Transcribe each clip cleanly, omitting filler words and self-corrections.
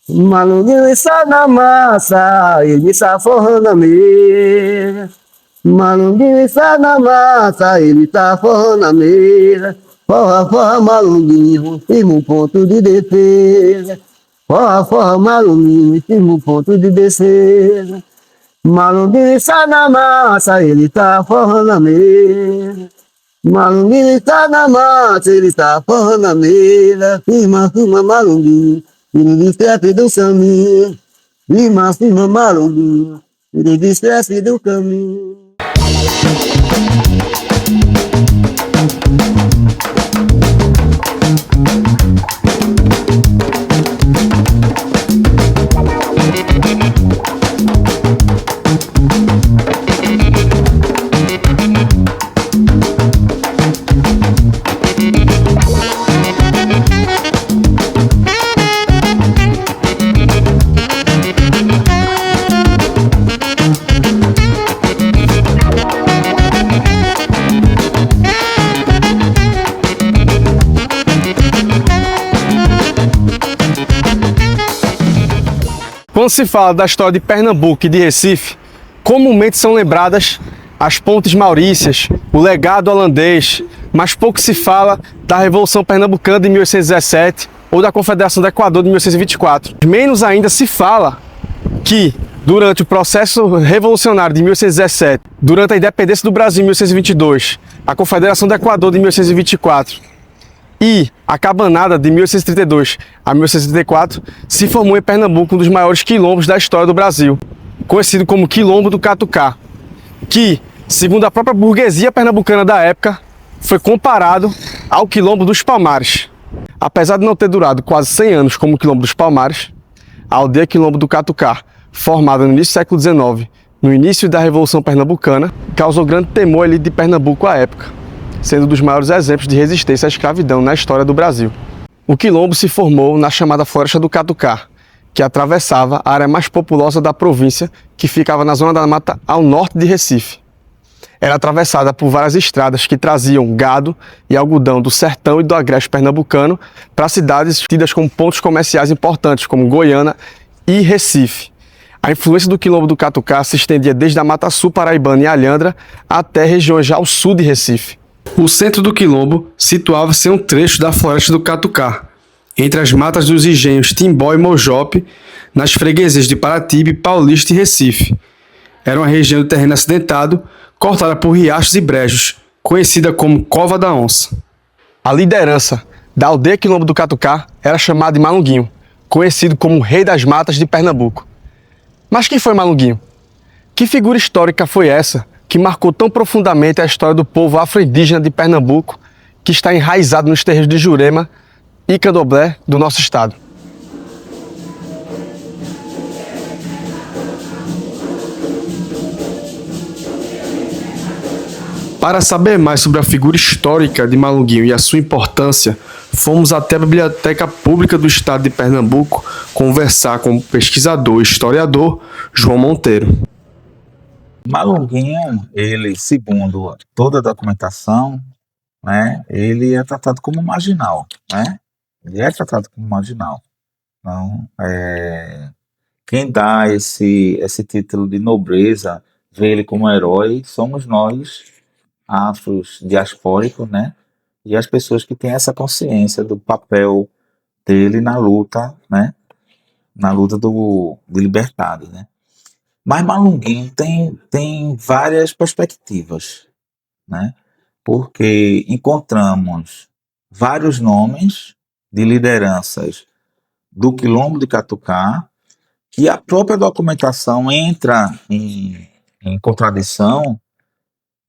Malunguinho está na massa, ele está forrando a mesa. Malunguinho está na massa, ele está forrando a mesa. Forra, forra, malunguinho, firma um ponto de defesa. Forra, forra, malunguinho, firma um ponto de defesa. Malunguinho está na massa, ele está forrando a mesa. Malunguinho está na massa, ele está forrando a mesa. Firma, firma, malunguinho, ele discrepe do caminho. Firma, firma, malunguinho, ele discrepe do caminho. Quando se fala da história de Pernambuco e de Recife, comumente são lembradas as pontes maurícias, o legado holandês, mas pouco se fala da Revolução Pernambucana de 1817 ou da Confederação do Equador de 1824. Menos ainda se fala que, durante o processo revolucionário de 1817, durante a independência do Brasil em 1822, a Confederação do Equador de 1824 e a Cabanada de 1832 a 1834 se formou em Pernambuco um dos maiores quilombos da história do Brasil, conhecido como Quilombo do Catucá, que, segundo a própria burguesia pernambucana da época, foi comparado ao Quilombo dos Palmares. Apesar de não ter durado quase 100 anos como o Quilombo dos Palmares, a aldeia Quilombo do Catucá, formada no início do século XIX, no início da Revolução Pernambucana, causou grande temor ali de Pernambuco à época, sendo um dos maiores exemplos de resistência à escravidão na história do Brasil. O Quilombo se formou na chamada Floresta do Catucá, que atravessava a área mais populosa da província, que ficava na zona da mata ao norte de Recife. Era atravessada por várias estradas que traziam gado e algodão do sertão e do agreste pernambucano para cidades tidas como pontos comerciais importantes, como Goiânia e Recife. A influência do Quilombo do Catucá se estendia desde a Mata Sul paraibana e Alhandra até regiões já ao sul de Recife. O centro do Quilombo situava-se em um trecho da Floresta do Catucá, entre as matas dos engenhos Timbó e Mojope, nas freguesias de Paratibe, Paulista e Recife. Era uma região de terreno acidentado, cortada por riachos e brejos, conhecida como Cova da Onça. A liderança da aldeia Quilombo do Catucá era chamada de Malunguinho, conhecido como o Rei das Matas de Pernambuco. Mas quem foi Malunguinho? Que figura histórica foi essa que marcou tão profundamente a história do povo afro-indígena de Pernambuco, que está enraizado nos terreiros de Jurema e Candomblé do nosso estado? Para saber mais sobre a figura histórica de Malunguinho e a sua importância, fomos até a Biblioteca Pública do Estado de Pernambuco conversar com o pesquisador e historiador João Monteiro. Malunguinho, ele, segundo toda a documentação, né, ele é tratado como marginal, né? Ele é tratado como marginal. Então, quem dá esse título de nobreza, vê ele como herói, somos nós, afros diaspóricos, né? E as pessoas que têm essa consciência do papel dele na luta, né? Na luta de liberdade, né? Mas Malunguinho tem várias perspectivas, né? Porque encontramos vários nomes de lideranças do Quilombo de Catucá, que a própria documentação entra em contradição,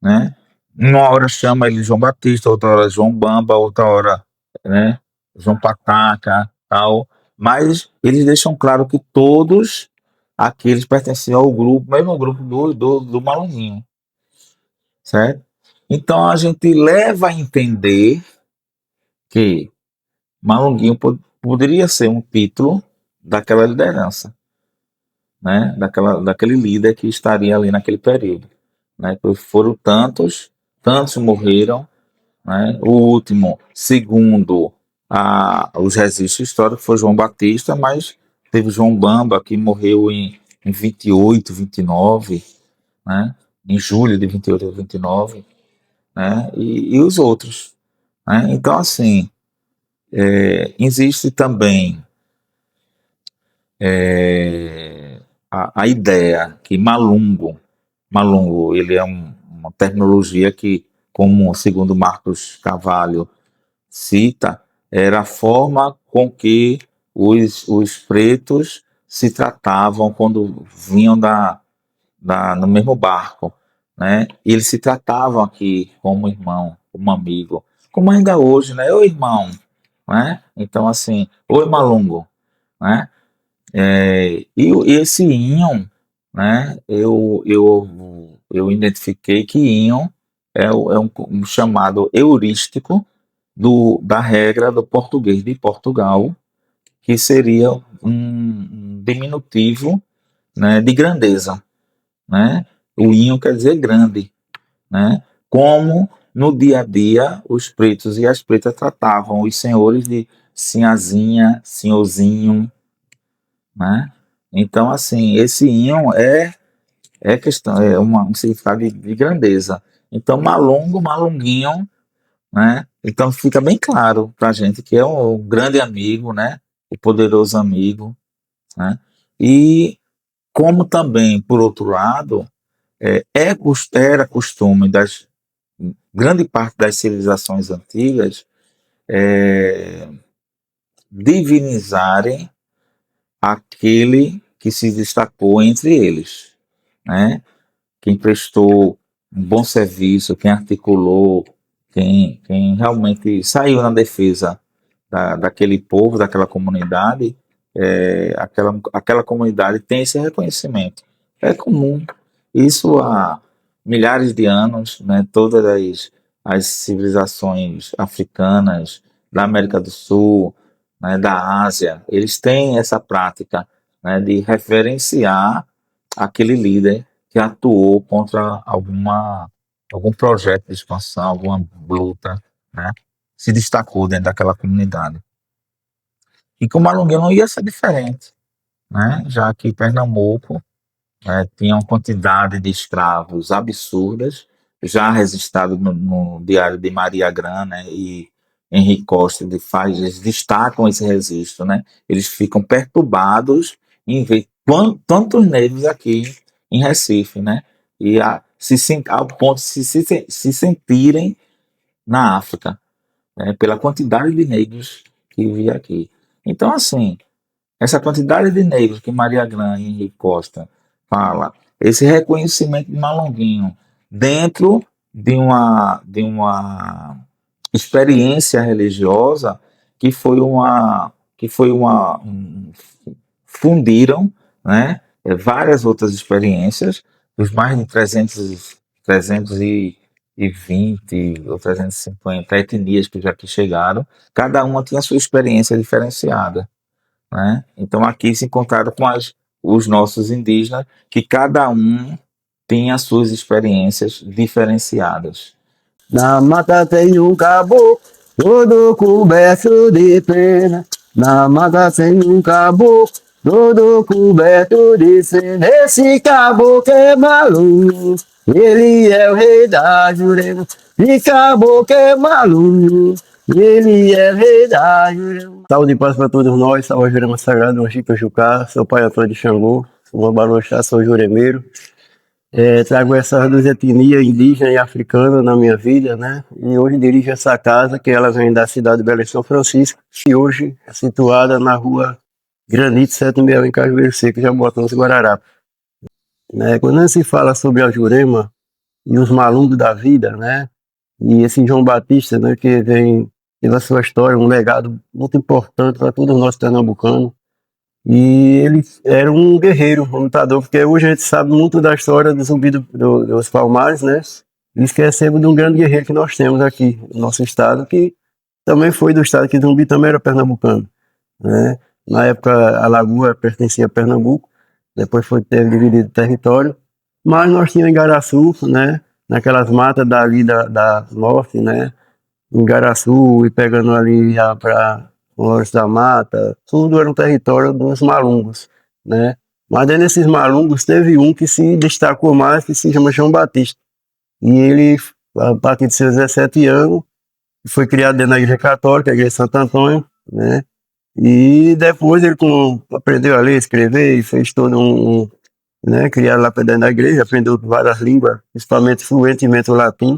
né? Uma hora chama ele João Batista, outra hora João Bamba, outra hora, né, João Pataca, tal. Mas eles deixam claro que todos aqueles pertenciam ao grupo, mesmo grupo do Malunguinho, certo? Então a gente leva a entender que Malunguinho poderia ser um título daquela liderança, né? Daquele líder que estaria ali naquele período, né? Foram tantos morreram, né? O último, segundo os registros históricos, foi João Batista, mas teve João Bamba, que morreu em 28, 29, né? Em julho de 28 a 29, né? E os outros, né? Então, assim, existe também a ideia que Malungo, ele é uma terminologia que, como segundo Marcos Carvalho cita, era a forma com que os pretos se tratavam quando vinham no mesmo barco, né? E eles se tratavam aqui como irmão, como amigo, como ainda hoje, né? Oi, irmão, né? Então, assim, oi, Malungo, né? E esse íon, né? Eu identifiquei que íon é um chamado heurístico da regra do português de Portugal, que seria um diminutivo, né, de grandeza, né? O íon quer dizer grande, né? Como no dia a dia os pretos e as pretas tratavam os senhores de sinhazinha, senhorzinho, né? Então, assim, esse íon questão, um significado de grandeza. Então, malungo, malunguinho, né? Então fica bem claro para a gente que é um grande amigo, né? O poderoso amigo, né? E como também, por outro lado, era costume das grande parte das civilizações antigas divinizarem aquele que se destacou entre eles, né? Quem prestou um bom serviço, quem articulou, quem realmente saiu na defesa daquele povo, daquela comunidade, aquela comunidade tem esse reconhecimento. É comum. Isso há milhares de anos, né? Todas as civilizações africanas, da América do Sul, né? Da Ásia, eles têm essa prática, né? De referenciar aquele líder que atuou contra algum projeto de expansão, alguma luta, né? Se destacou dentro daquela comunidade. E com o Malunguinho não ia ser diferente, né? Já que Pernambuco, tinha uma quantidade de escravos absurdas, já registrado no Diário de Maria Grã, né? E Henrique Costa eles destacam esse registro, né? Eles ficam perturbados em ver tantos negros aqui em Recife, né? E ao ponto de se sentirem na África, né? Pela quantidade de negros que vivia aqui. Então, assim, essa quantidade de negros que Maria Grã e Henrique Costa fala, esse reconhecimento de Malonguinho dentro de uma experiência religiosa que fundiram, né, várias outras experiências dos mais de 320 ou 350 etnias que já aqui chegaram, cada uma tinha a sua experiência diferenciada, né? Então aqui se encontraram com os nossos indígenas, que cada um tem as suas experiências diferenciadas. Na mata tem um caboclo, todo coberto de pena. Na mata tem um caboclo, todo coberto de pena. Esse caboclo é maluco, ele é o rei da Jurema. E caboclo é maluco, ele é o rei da Jurema. Saúde e paz para todos nós, salve a Jurema Sagrada, o Chico Jucá, sou pai Antônio de Xangô, sou Baroxá, sou juremeiro. Trago essas duas etnias, indígena e africana, na minha vida, né? E hoje dirijo essa casa, que ela vem da cidade de Belém São Francisco, que hoje é situada na rua Granito 761, em Cajueiro Seco, Jaboatão, Guararapes. Né? Quando se fala sobre a Jurema e os malungos da vida, né? E esse João Batista, né? Que vem pela sua história, um legado muito importante para todos nós pernambucanos. E ele era um guerreiro, um lutador, porque hoje a gente sabe muito da história do Zumbi dos Palmares, né? E esquecemos de um grande guerreiro que nós temos aqui no nosso estado, que também foi do estado, que Zumbi também era pernambucano, né? Na época a Lagoa pertencia a Pernambuco, depois teve dividido o território, mas nós tínhamos Igaraçu, né? Naquelas matas dali da norte, né? Em Igaraçu e pegando ali já para Floresta da Mata, tudo era um território dos malungos, né? Mas aí nesses malungos teve um que se destacou mais, que se chama João Batista. E ele, a partir de seus 17 anos, foi criado dentro da Igreja Católica, a Igreja de Santo Antônio, né? E depois ele aprendeu a ler, escrever e fez todo né, criado lá dentro da igreja, aprendeu várias línguas, principalmente fluentemente o latim,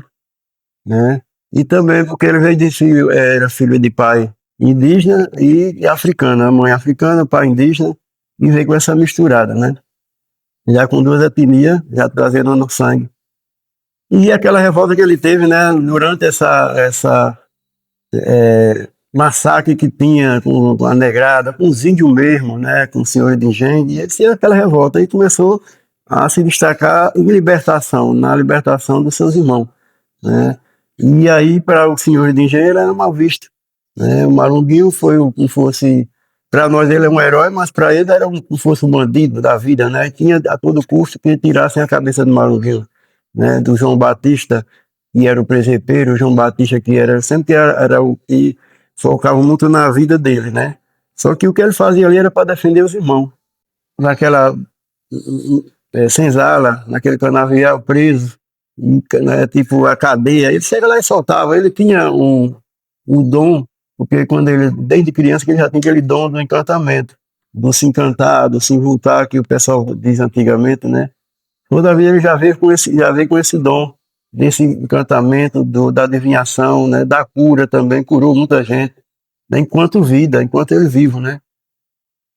né? E também porque ele veio de filho, era filho de pai indígena e africana, a mãe africana, pai indígena, e veio com essa misturada, né? Já com duas etnias, já trazendo no sangue. E aquela revolta que ele teve, né, durante essa massacre que tinha com a negrada, com os índios mesmo, né, com os senhores de engenho, e ele tinha aquela revolta e começou a se destacar em libertação, na libertação dos seus irmãos, né? E aí, para os senhores de engenho, ele era mal visto, né? O Malunguinho foi como fosse, para nós ele é um herói, mas para ele era como fosse um bandido da vida, né? E tinha a todo custo que tirassem a cabeça do Malunguinho, né? Do João Batista, que era o presepeiro, o João Batista que era sempre era o que focava muito na vida dele, né? Só que o que ele fazia ali era para defender os irmãos, naquela senzala, naquele canavial preso, né, tipo a cadeia, ele chega lá e soltava, ele tinha um dom, porque quando ele, desde criança, que ele já tinha aquele dom do encantamento, do se encantar, do se envoltar, que o pessoal diz antigamente, né? Toda vez ele já veio com esse dom, desse encantamento, da adivinhação, né? Da cura também, curou muita gente, né? Enquanto vida, enquanto ele vivo, né?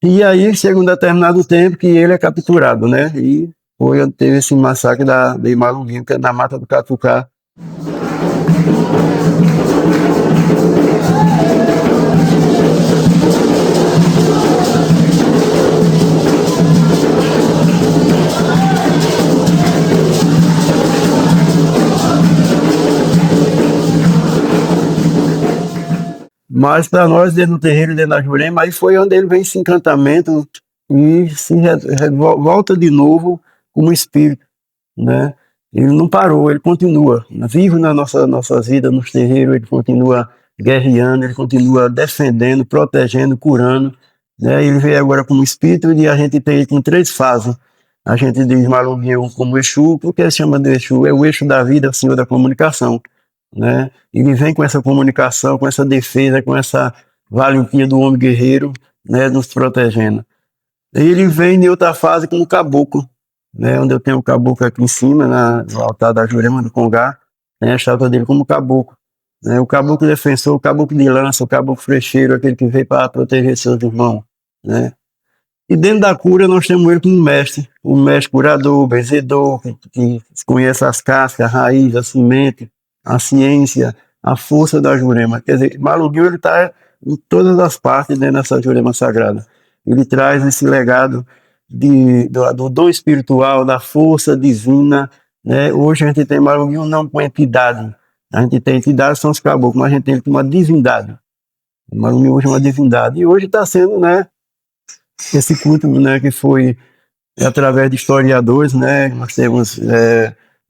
E aí chega um determinado tempo que ele é capturado, né? E teve esse massacre de Malunguinho, que é na Mata do Catucá. Mas para nós, dentro do terreiro, dentro da Jurema, aí foi onde ele vem esse encantamento e volta de novo como espírito, né? Ele não parou, ele continua vivo na nossas vidas, nos terreiros, ele continua guerreando, ele continua defendendo, protegendo, curando, né? Ele veio agora como espírito e a gente tem ele com 3 fases. A gente diz Malunguinho como Exu, porque se chama de Exu, é o eixo da vida, o senhor da comunicação, né? Ele vem com essa comunicação, com essa defesa, com essa valentia do homem guerreiro, né, nos protegendo. Ele vem em outra fase como caboclo, né, onde eu tenho o caboclo aqui em cima, no altar da Jurema do Congá, tem a estátua dele como caboclo, né, o caboclo defensor, o caboclo de lança, o caboclo frecheiro, aquele que veio para proteger seus irmãos, né. E dentro da cura nós temos ele como mestre, o mestre curador, o benzedor, que conhece as cascas, a raiz, a semente, a ciência, a força da Jurema. Quer dizer, Malunguinho ele está em todas as partes dentro dessa Jurema Sagrada. Ele traz esse legado do dom espiritual, da força divina, né? Hoje a gente tem Malunguinho não com entidade. A gente tem entidade, são os caboclos, mas a gente tem uma divindade. Malunguinho hoje é uma divindade. E hoje está sendo, né, esse culto, né, que foi através de historiadores, né? Nós temos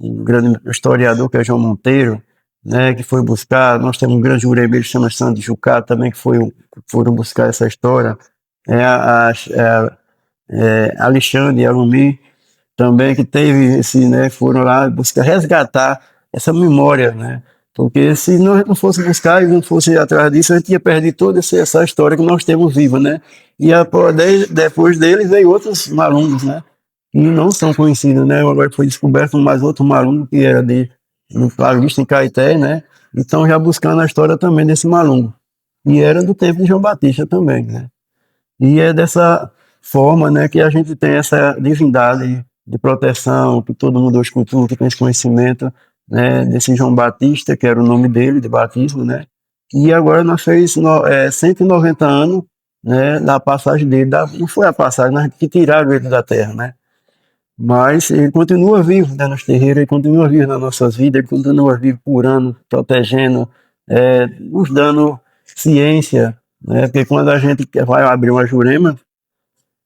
um grande historiador que é João Monteiro, né, que foi buscar. Nós temos um grande juremeiro que chama Santo Jucá também, que foram buscar essa história. Alexandre e Alumi também, que teve esse, né, foram lá buscar resgatar essa memória, né? Porque se nós não fosse buscar e não fosse atrás disso, a gente ia perder toda essa história que nós temos viva, né? E depois deles veio outros malungos, né? Que não são conhecidos, né? Agora foi descoberto mais outro malungo que era no Claro Vista, em Caeté, né? Então já buscando a história também desse malungo. E era do tempo de João Batista também, né? E é dessa forma, né, que a gente tem essa divindade de proteção, que todo mundo hoje cultua, que tem esse conhecimento, né, desse João Batista, que era o nome dele, de batismo, né? E agora nós fez 190 anos, né, da passagem dele. Não foi a passagem, nós que tiraram ele da terra, né? Mas ele continua vivo, né, nos terreiros, ele continua vivo nas nossas vidas, ele continua vivo curando, protegendo, nos dando ciência, né? Porque quando a gente vai abrir uma Jurema,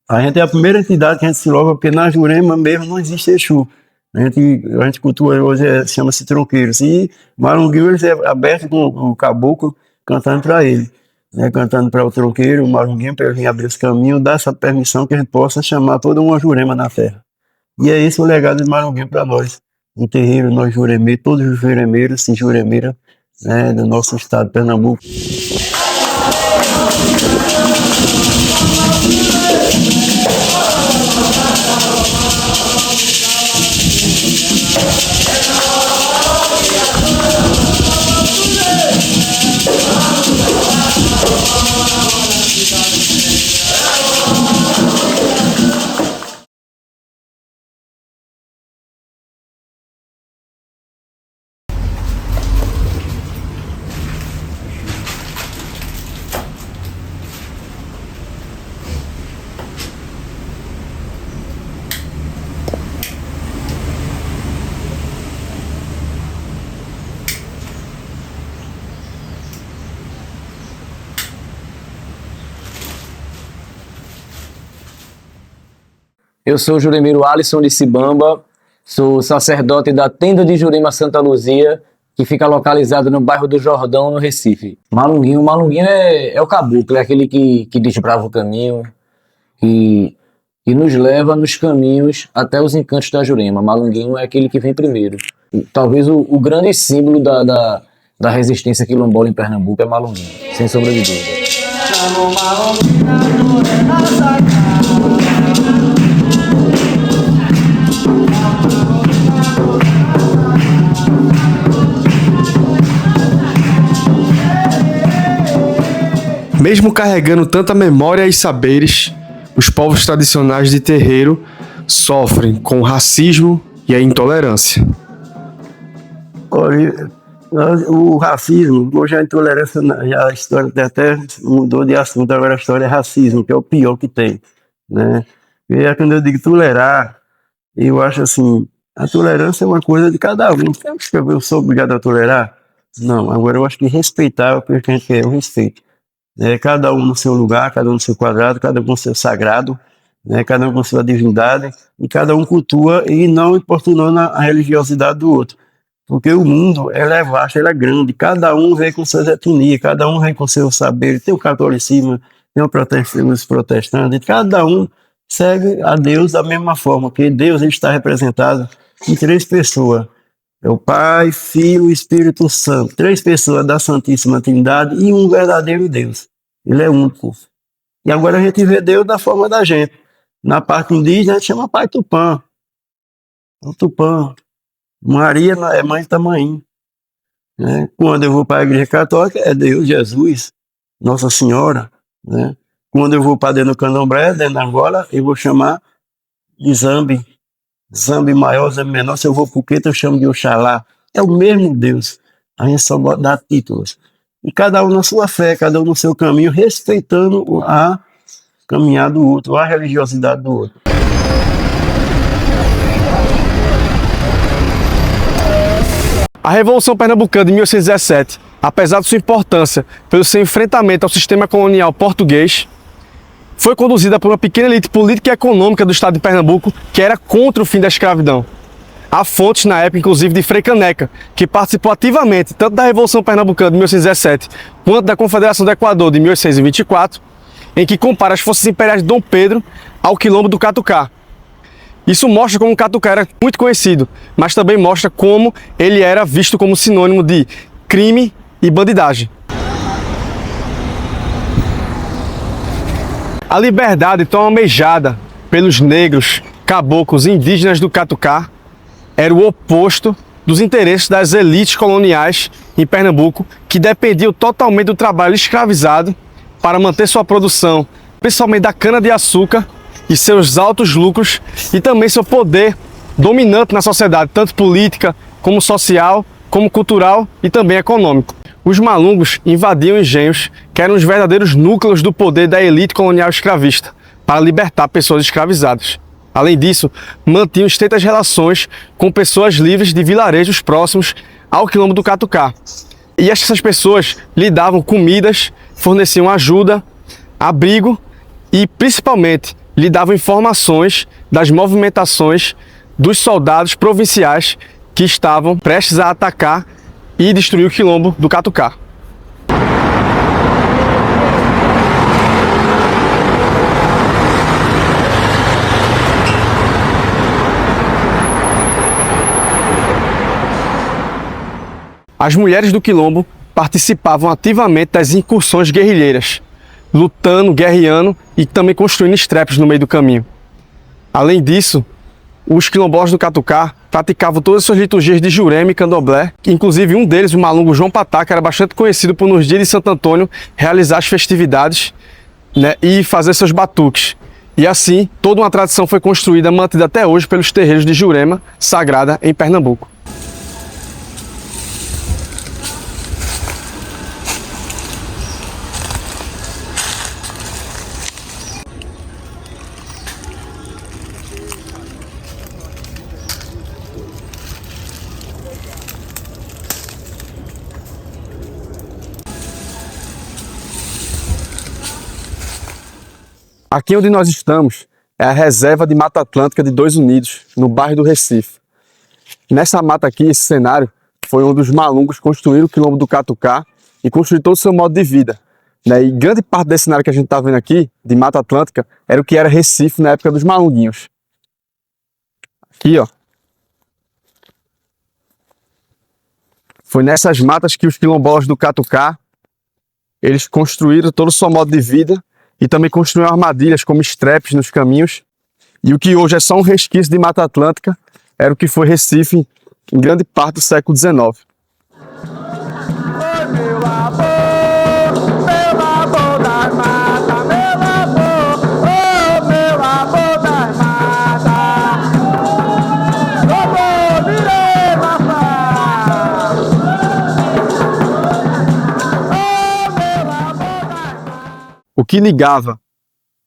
a gente é a primeira entidade que a gente se louva, porque na Jurema mesmo não existe Exu. A gente cultua hoje, chama-se tronqueiros. E Malunguinho ele é aberto com o caboclo cantando para ele. né, cantando para o tronqueiro, o malunguinho, para ele vir abrir esse caminho, dar essa permissão que a gente possa chamar toda uma Jurema na terra. E é esse o legado de Malunguinho para nós. No terreiro, nós juremeiros, todos os juremeiros e juremeiras, né, do nosso estado de Pernambuco. Eu sou o juremeiro Alisson de Cibamba, sou sacerdote da Tenda de Jurema Santa Luzia, que fica localizado no bairro do Jordão, no Recife. Malunguinho é o caboclo, é aquele que desbrava o caminho, que nos leva nos caminhos até os encantos da Jurema. Malunguinho é aquele que vem primeiro. Talvez o grande símbolo da resistência quilombola em Pernambuco é Malunguinho, sem sombra de dúvida. Mesmo carregando tanta memória e saberes, os povos tradicionais de terreiro sofrem com o racismo e a intolerância. Olha, o racismo, hoje a intolerância, a história até mudou de assunto, agora a história é racismo, que é o pior que tem, né? E é quando eu digo tolerar, eu acho assim, a tolerância é uma coisa de cada um. Eu sou obrigado a tolerar? Não, agora eu acho que respeitar é o que a gente quer, o respeito. Cada um no seu lugar, cada um no seu quadrado, cada um com seu sagrado, né? Cada um com sua divindade, e cada um cultua e não importunando a religiosidade do outro. Porque o mundo, ela é vasto, ela é grande, cada um vem com suas etnias, cada um vem com seu saber, tem o catolicismo, tem os protestantes, cada um segue a Deus da mesma forma, porque Deus ele está representado em 3 pessoas. É o Pai, Filho e Espírito Santo. 3 pessoas da Santíssima Trindade e um verdadeiro Deus. Ele é único. E agora a gente vê Deus da forma da gente. Na parte indígena a gente chama Pai Tupã. O Tupã. Maria é mãe de Tamanho. Né? Quando eu vou para a igreja católica é Deus, Jesus, Nossa Senhora. Né? Quando eu vou para dentro do candomblé, dentro da Angola, eu vou chamar de Zambi. Zambi maior, Zambi menor, se eu vou pro Queta, eu chamo de Oxalá. É o mesmo Deus. A gente só dá títulos. E cada um na sua fé, cada um no seu caminho, respeitando a caminhada do outro, a religiosidade do outro. A Revolução Pernambucana de 1817, apesar de sua importância pelo seu enfrentamento ao sistema colonial português, foi conduzida por uma pequena elite política e econômica do estado de Pernambuco que era contra o fim da escravidão. Há fontes na época, inclusive, de Frei Caneca, que participou ativamente tanto da Revolução Pernambucana de 1817 quanto da Confederação do Equador de 1824, em que compara as forças imperiais de Dom Pedro ao quilombo do Catucá. Isso mostra como o Catucá era muito conhecido, mas também mostra como ele era visto como sinônimo de crime e bandidagem. A liberdade tão almejada pelos negros, caboclos e indígenas do Catucá era o oposto dos interesses das elites coloniais em Pernambuco, que dependiam totalmente do trabalho escravizado para manter sua produção, principalmente da cana-de-açúcar e seus altos lucros, e também seu poder dominante na sociedade, tanto política, como social, como cultural e também econômico. Os malungos invadiam engenhos que eram os verdadeiros núcleos do poder da elite colonial escravista, para libertar pessoas escravizadas. Além disso, mantinham estreitas relações com pessoas livres de vilarejos próximos ao quilombo do Catucá. E essas pessoas lhe davam comidas, forneciam ajuda, abrigo e, principalmente, lhe davam informações das movimentações dos soldados provinciais que estavam prestes a atacar e destruir o quilombo do Catucá. As mulheres do quilombo participavam ativamente das incursões guerrilheiras, lutando, guerreando e também construindo estrepes no meio do caminho. Além disso, os quilombolas do Catucá praticavam todas as suas liturgias de Jurema e Candomblé, que inclusive um deles, o malungo João Patá, que era bastante conhecido por nos dias de Santo Antônio realizar as festividades, né, e fazer seus batuques. E assim, toda uma tradição foi construída, mantida até hoje pelos terreiros de Jurema, sagrada em Pernambuco. Aqui onde nós estamos é a reserva de Mata Atlântica de Dois Unidos, no bairro do Recife. Nessa mata aqui, esse cenário, foi onde os malungos construíram o quilombo do Catucá e construíram todo o seu modo de vida, né? E grande parte desse cenário que a gente está vendo aqui, de Mata Atlântica, era o que era Recife na época dos malunguinhos. Aqui, ó. Foi nessas matas que os quilombolas do Catucá, eles construíram todo o seu modo de vida e também construíram armadilhas como estrepes nos caminhos. E o que hoje é só um resquício de Mata Atlântica era o que foi Recife em grande parte do século XIX. O que ligava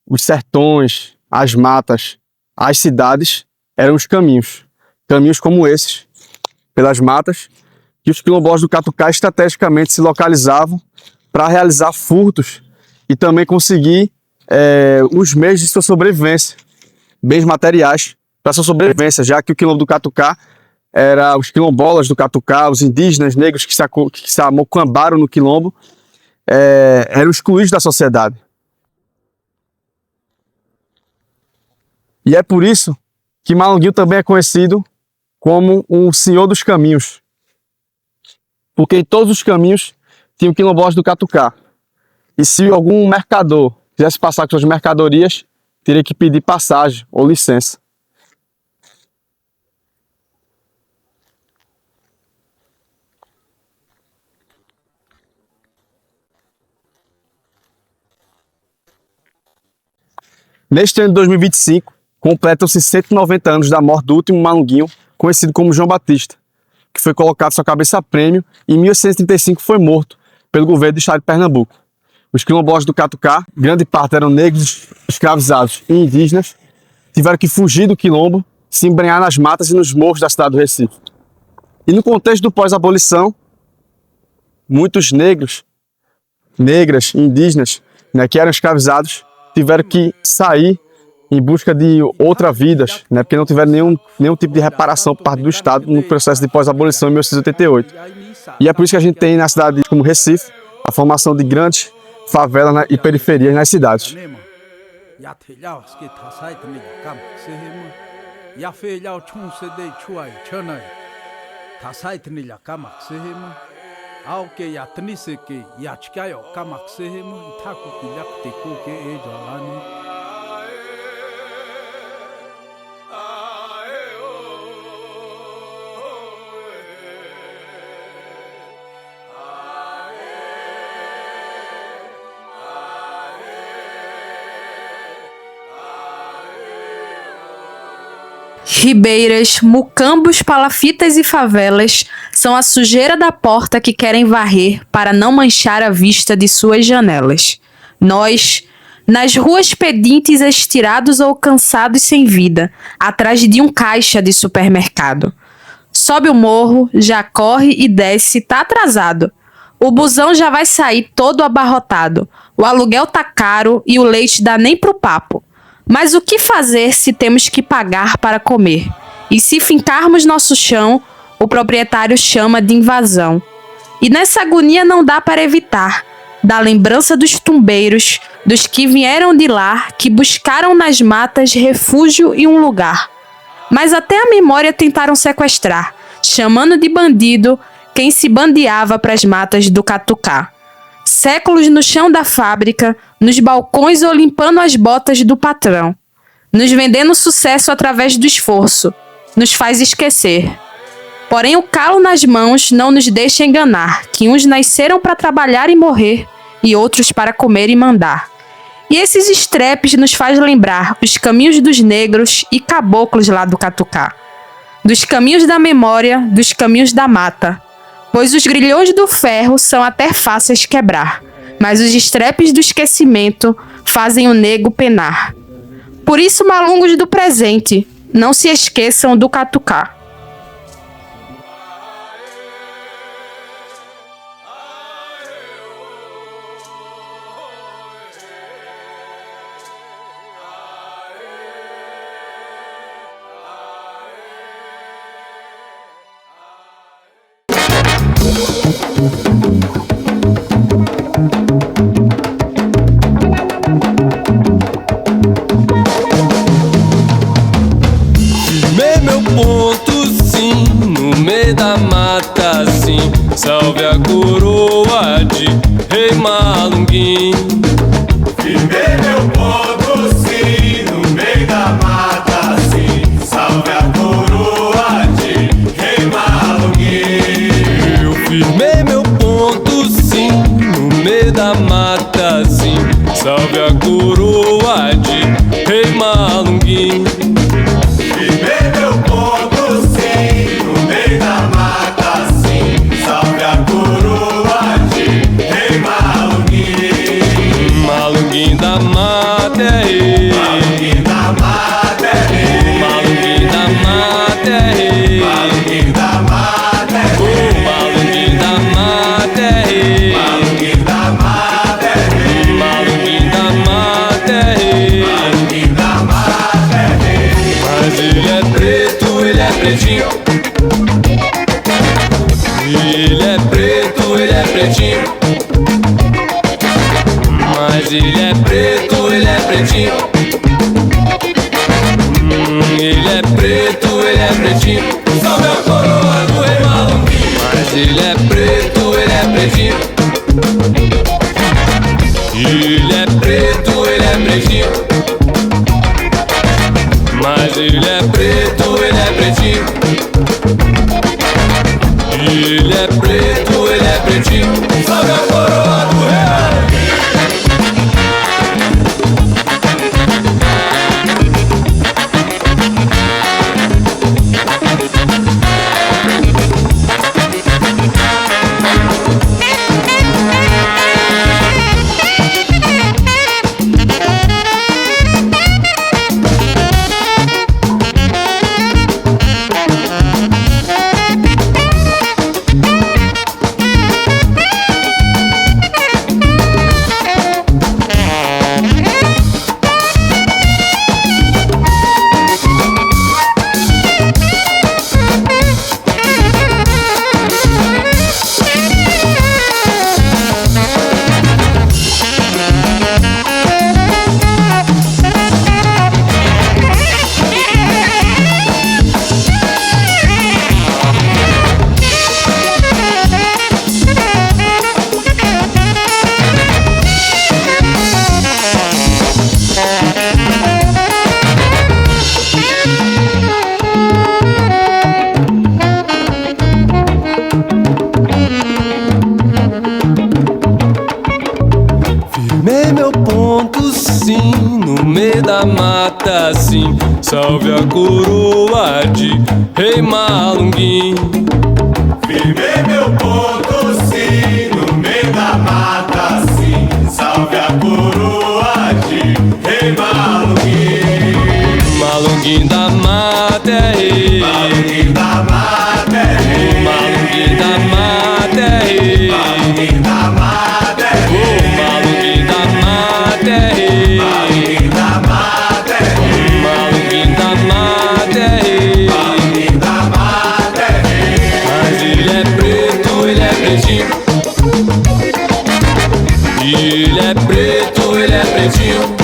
os sertões, as matas, as cidades eram os caminhos. Caminhos como esses, pelas matas, que os quilombolas do Catucá estrategicamente se localizavam para realizar furtos e também conseguir os meios de sua sobrevivência, bens materiais para sua sobrevivência, já que o quilombo do Catucá era os quilombolas do Catucá, os indígenas negros que se amocambaram no quilombo, eram excluídos da sociedade. E é por isso que Malunguinho também é conhecido como o Senhor dos Caminhos. Porque em todos os caminhos tinham quilombolas do Catucá. E se algum mercador quisesse passar com suas mercadorias, teria que pedir passagem ou licença. Neste ano de 2025, completam-se 190 anos da morte do último malunguinho, conhecido como João Batista, que foi colocado sua cabeça a prêmio e em 1835 foi morto pelo governo do estado de Pernambuco. Os quilombolas do Catucá, grande parte eram negros, escravizados e indígenas, tiveram que fugir do quilombo, se embrenhar nas matas e nos morros da cidade do Recife. E no contexto do pós-abolição, muitos negros, negras e indígenas, né, que eram escravizados, tiveram que sair em busca de outra vida, né, porque não tiveram nenhum tipo de reparação por parte do Estado no processo de pós-abolição em 1888. E é por isso que a gente tem na cidade como Recife a formação de grandes favelas e periferias nas cidades. Ribeiras, mucambos, palafitas e favelas são a sujeira da porta que querem varrer para não manchar a vista de suas janelas. Nós, nas ruas pedintes estirados ou cansados sem vida, atrás de um caixa de supermercado. Sobe o morro, já corre e desce, tá atrasado. O busão já vai sair todo abarrotado. O aluguel tá caro e o leite dá nem pro papo. Mas o que fazer se temos que pagar para comer? E se fincarmos nosso chão, o proprietário chama de invasão. E nessa agonia não dá para evitar, da lembrança dos tumbeiros, dos que vieram de lá, que buscaram nas matas refúgio e um lugar. Mas até a memória tentaram sequestrar, chamando de bandido quem se bandeava para as matas do catucá. Séculos no chão da fábrica, nos balcões ou limpando as botas do patrão. Nos vendendo sucesso através do esforço. Nos faz esquecer. Porém, o calo nas mãos não nos deixa enganar, que uns nasceram para trabalhar e morrer, e outros para comer e mandar. E esses estrepes nos faz lembrar os caminhos dos negros e caboclos lá do catucá. Dos caminhos da memória, dos caminhos da mata. Pois os grilhões do ferro são até fáceis quebrar, mas os estrepes do esquecimento fazem o nego penar. Por isso, malungos do presente, não se esqueçam do catucá. Firmei meu ponto sim, no meio da mata sim. Salve a coroa de Rei Malunguim. Firmei meu ponto sim, no meio da mata sim. Salve a coroa de Rei Malunguim. Eu firmei meu ponto sim, no meio da mata sim. Salve a coroa de Rei Malunguim. Firmei meu ponto sim, no meio da mata sim. Salve a coroa de Rei Malunguim. Malunguim da mata é rei. Malunguim da mata é rei. Malunguim da mata é rei. Malunguim da mata é rei. Malunguim da mata é rei. Malunguim da mata é rei. Malunguim da mata é rei. Malunguim da mata é rei. Mas ele é preto, ele é pretinho. Ele é preto, ele é pretinho. Mas ele é preto, ele é pretinho. Ele é preto, ele é pretinho. Salve a coroa do Rei Malunguim. Mas ele é preto, ele é pretinho. Ele é preto, ele é pretinho. Mas ele é preto, ele é pretinho. Ele é preto, ele é pretinho. Salve a coroa do Rei Malunguim. Firmei meu ponto sim, no meio da mata sim. Salve a coroa de Rei Malunguim. Firmei meu ponto sim, no meio da mata sim. Salve a coroa de Rei Malunguim. Malunguim da mata é rei. Malunguim da mata é rei. Malunguim da mata é rei. Malunguim da mata é rei. Malunguim da mata é rei. Malunguim da mata é rei. Malunguim da mata é rei. Malunguim da mata é rei. Mas ele é preto, ele é pretinho. Ele é preto, ele é pretinho.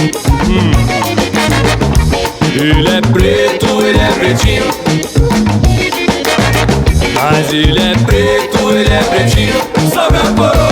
Ele é preto, ele é pretinho. Mas ele é preto, ele rei, salve a coroa